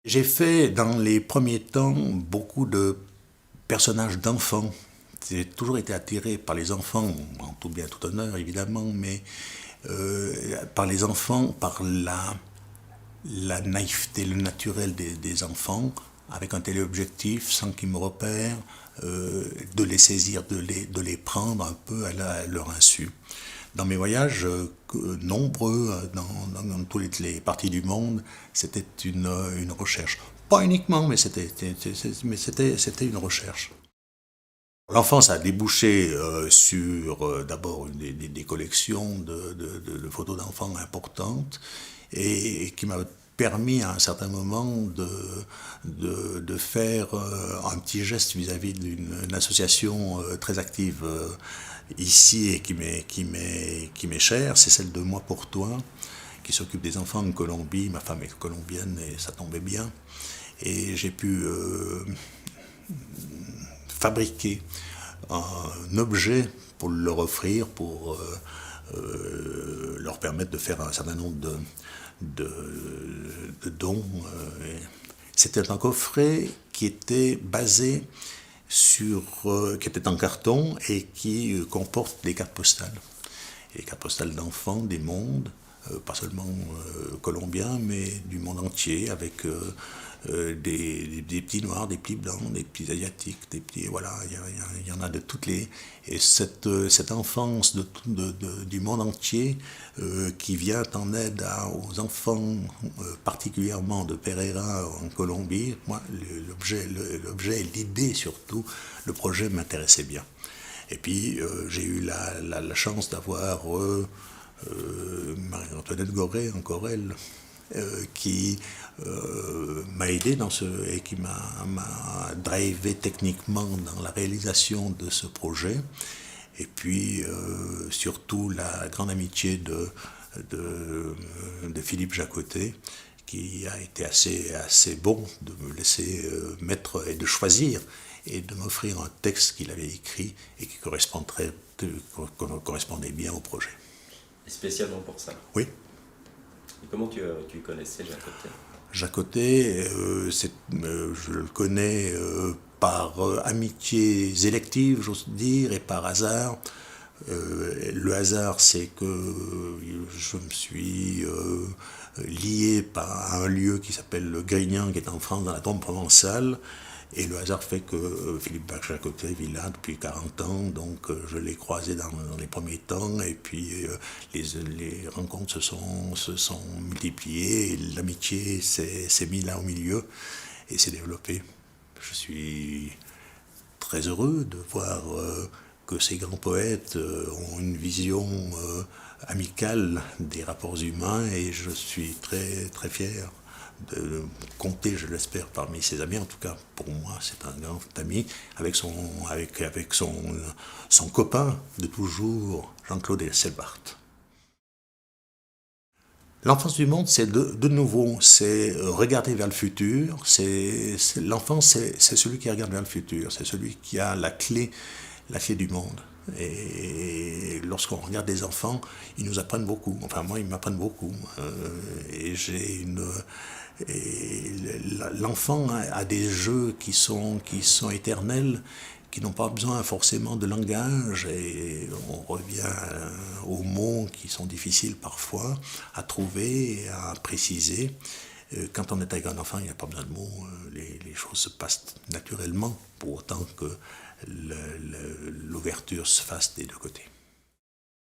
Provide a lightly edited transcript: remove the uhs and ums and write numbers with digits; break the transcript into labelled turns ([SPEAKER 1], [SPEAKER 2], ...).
[SPEAKER 1] J'ai fait dans les premiers temps beaucoup de personnages d'enfants. J'ai toujours été attiré par les enfants, en tout bien tout honneur évidemment, mais par les enfants, par la naïveté, le naturel des enfants, avec un tel objectif, sans qu'ils me repèrent, de les saisir, de les prendre un peu à leur insu. Dans mes voyages, nombreux, dans toutes les parties du monde, c'était une recherche. Pas uniquement, mais c'était une recherche. L'enfance a débouché sur d'abord des collections de photos d'enfants importantes et qui m'a permis à un certain moment de faire un petit geste vis-à-vis d'une association très active ici et qui m'est chère, c'est celle de Moi pour toi, qui s'occupe des enfants en Colombie. Ma femme est colombienne et ça tombait bien. Et j'ai pu fabriquer un objet pour leur offrir, pour leur permettre de faire un certain nombre de dons. C'était un coffret qui était basé qui était en carton et qui comporte des cartes postales. Et des cartes postales d'enfants, des mondes, pas seulement colombiens, mais du monde entier, avec des petits noirs, des petits blancs, des petits asiatiques, des petits, voilà, il y en a de toutes les... Et cette enfance du monde entier qui vient en aide aux enfants, particulièrement de Pereira en Colombie, moi, l'objet, l'idée surtout, le projet m'intéressait bien. Et puis j'ai eu la chance d'avoir Marie-Antoinette Gorée, encore elle, qui m'a aidé et qui m'a drivé techniquement dans la réalisation de ce projet. Et puis surtout la grande amitié de Philippe Jacotet, qui a été assez bon de me laisser mettre et de choisir et de m'offrir un texte qu'il avait écrit et qui correspondait bien au projet.
[SPEAKER 2] Et spécialement pour ça.
[SPEAKER 1] Oui.
[SPEAKER 2] Et comment tu connaissais Jacotet?
[SPEAKER 1] Jacotet, je le connais par amitié élective, j'ose dire, et par hasard. Le hasard, c'est que je me suis lié par un lieu qui s'appelle le Grignan, qui est en France, dans la Drôme provençale. Et le hasard fait que Philippe Jacotet vit là depuis 40 ans, donc je l'ai croisé dans les premiers temps, et puis les rencontres se sont multipliées, et l'amitié s'est mise là au milieu, et s'est développée. Je suis très heureux de voir que ces grands poètes ont une vision amicale des rapports humains, et je suis très, très fier de compter, je l'espère, parmi ses amis. En tout cas, pour moi, c'est un grand ami, avec son copain de toujours, Jean-Claude Selbart. L'enfance du monde, c'est de nouveau, c'est regarder vers le futur. L'enfant, c'est celui qui regarde vers le futur, c'est celui qui a la clé du monde. Et lorsqu'on regarde des enfants, ils nous apprennent beaucoup. Enfin, moi, ils m'apprennent beaucoup. Et l'enfant a des jeux qui sont éternels, qui n'ont pas besoin forcément de langage, et on revient aux mots qui sont difficiles parfois à trouver et à préciser. Quand on est avec un enfant, il n'y a pas besoin de mots, les choses se passent naturellement, pour autant que l'ouverture se fasse des deux côtés.